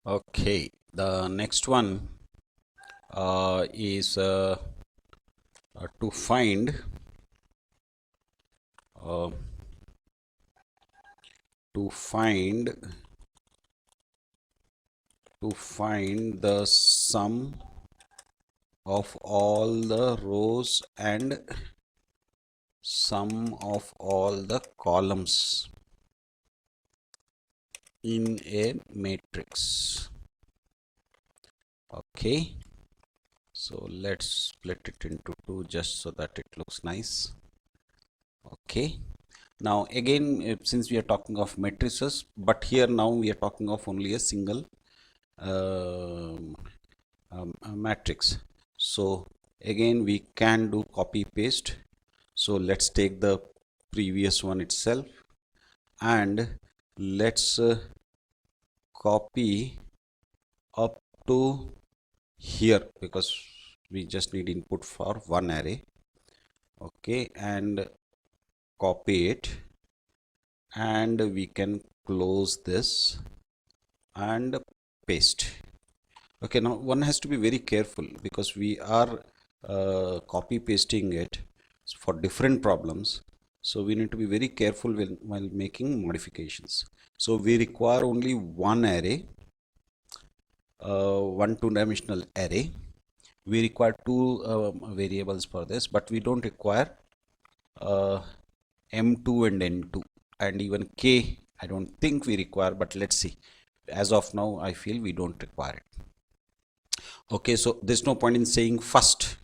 Okay, the next one is to find uh, to find the sum of all the rows and sum of all the columns in a matrix. Okay, so let's split it into two just so that it looks nice. Okay, now again, since we are talking of matrices, but here now we are talking of only a single a matrix. So again we can do copy paste. So let's take the previous one itself and let's copy up to here, because we just need input for one array. Okay, and copy it, and we can close this and paste. Okay, now one has to be very careful because we are copy pasting it for different problems, so we need to be very careful while making modifications. So we require only one array, one two-dimensional array. We require two variables for this, but we don't require m2 and n2, and even k I don't think we require, but let's see. As of now I feel we don't require it. Okay, so there's no point in saying first,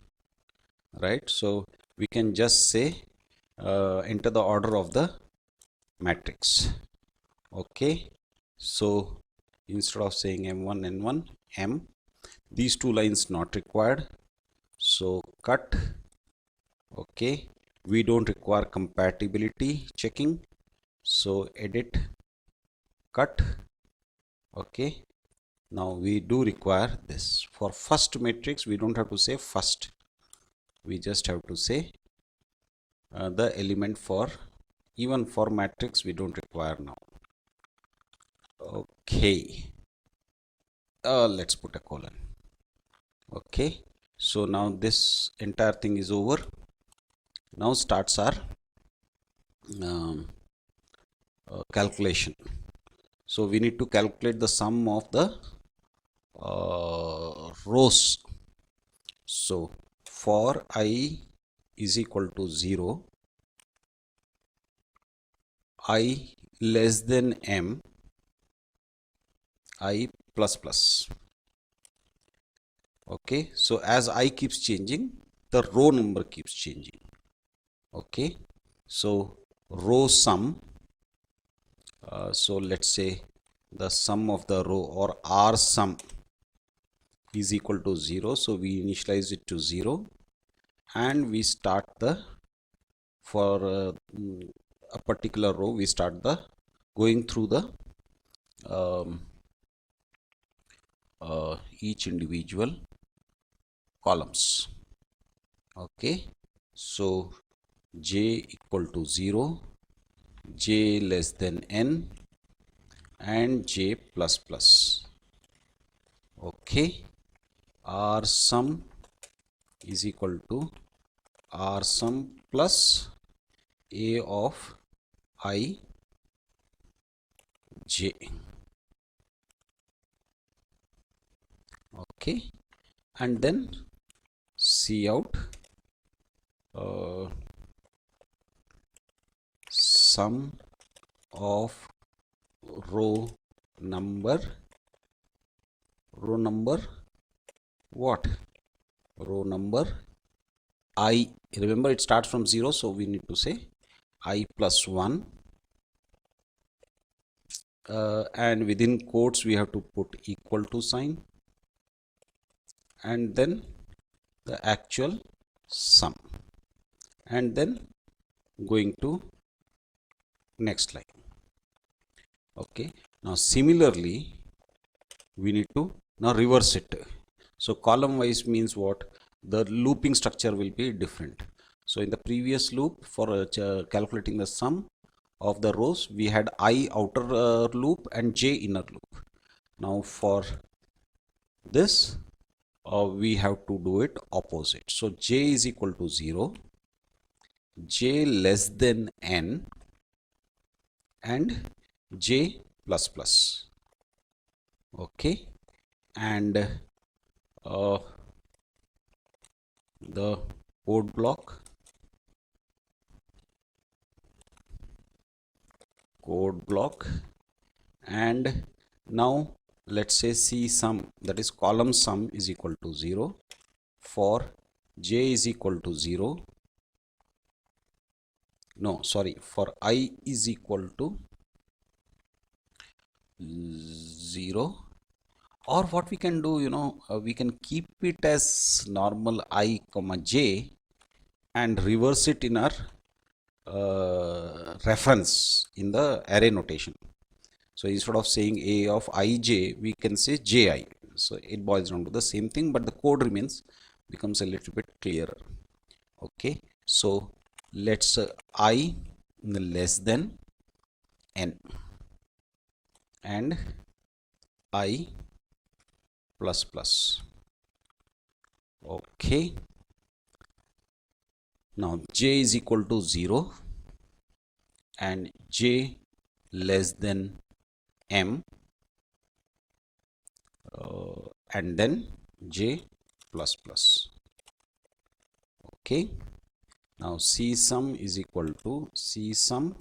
right? So we can just say enter the order of the matrix. Okay, so instead of saying m1 n1 m, these two lines not required, so cut. Okay, we don't require compatibility checking, so edit, cut. Okay, now we do require this. For first matrix we don't have to say first, we just have to say the element. For even for matrix we don't require now. Okay, let's put a colon. Okay, so now this entire thing is over. Now starts our calculation. So we need to calculate the sum of the rows. So for I is equal to 0, I less than m, I plus plus. Okay, so as I keeps changing, the row number keeps changing. Okay, so row sum, so let's say the sum of the row, or R sum, is equal to 0. So we initialize it to 0, and we start the, for a particular row, we start the going through the each individual columns. Okay, so j equal to 0, j less than n, and j plus plus. Okay, R sum is equal to R sum plus a of I j. Okay, and then see out sum of row number what? Row number I. Remember it starts from 0, so we need to say I plus 1, and within quotes we have to put equal to sign, and then the actual sum, and then going to next line. Okay, now similarly we need to now reverse it. So column wise means what? The looping structure will be different. So in the previous loop, for calculating the sum of the rows, we had I outer loop and j inner loop. Now for this, we have to do it opposite. So j is equal to 0, j less than n, and j plus plus. Okay, and the code block and now let's say C sum, that is column sum, is equal to 0 for j is equal to 0, no sorry, for I is equal to 0. Or what we can do, we can keep it as normal I comma j and reverse it in our reference in the array notation. So instead of saying a of ij, we can say ji. So it boils down to the same thing, but the code becomes a little bit clearer. Okay, so let's I less than n and I plus plus. Okay, now j is equal to 0 and j less than m and then j plus plus. Okay, now C sum is equal to C sum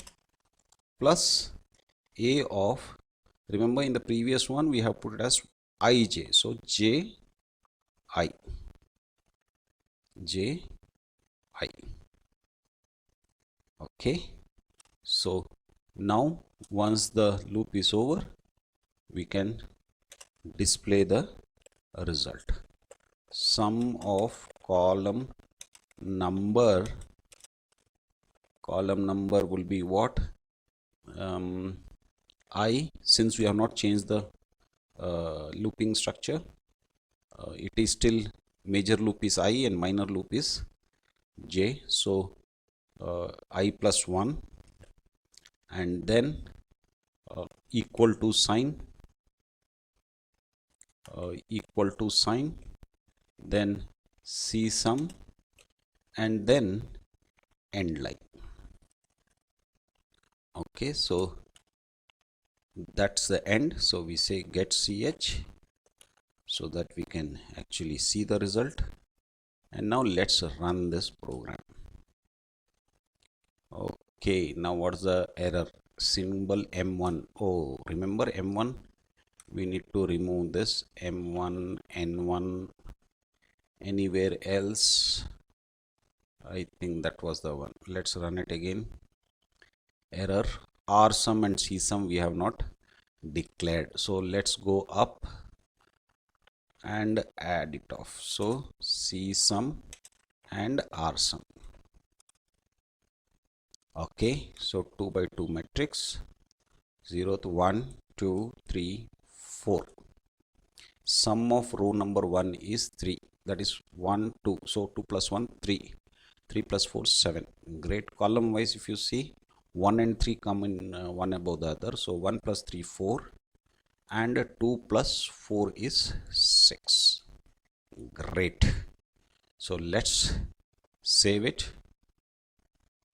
plus a of, remember in the previous one we have put it as ij, so j I. Okay, so now once the loop is over, we can display the result. Sum of column number will be what? I, since we have not changed the looping structure, it is still major loop is I and minor loop is j, so I plus 1 and then equal to sign, then C sum and then end line. Okay, so that's the end. So we say get ch so that we can actually see the result. And now let's run this program. Okay, now what's the error? Symbol M1. Oh, remember M1? We need to remove this M1, N1, anywhere else. I think that was the one. Let's run it again. Error, R sum and C sum we have not declared. So let's go up and add it off. So C sum and R sum. Okay, so 2 by 2 matrix, 0 to 1, 2, 3, 4. Sum of row number 1 is 3, that is 1, 2. So 2 plus 1, 3. 3 plus 4, 7. Great. Column wise, if you see, 1 and 3 come in one above the other. So 1 plus 3, 4. And 2 plus 4 is 6. Great. So let's save it.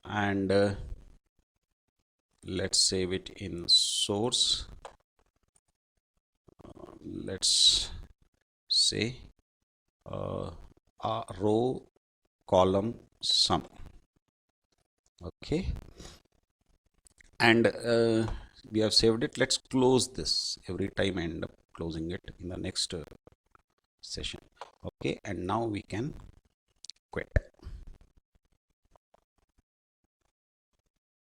And let's save it in source. Let's say row column sum. Okay, and we have saved it. Let's close this. Every time I end up closing it in the next session. Okay, and now we can quit.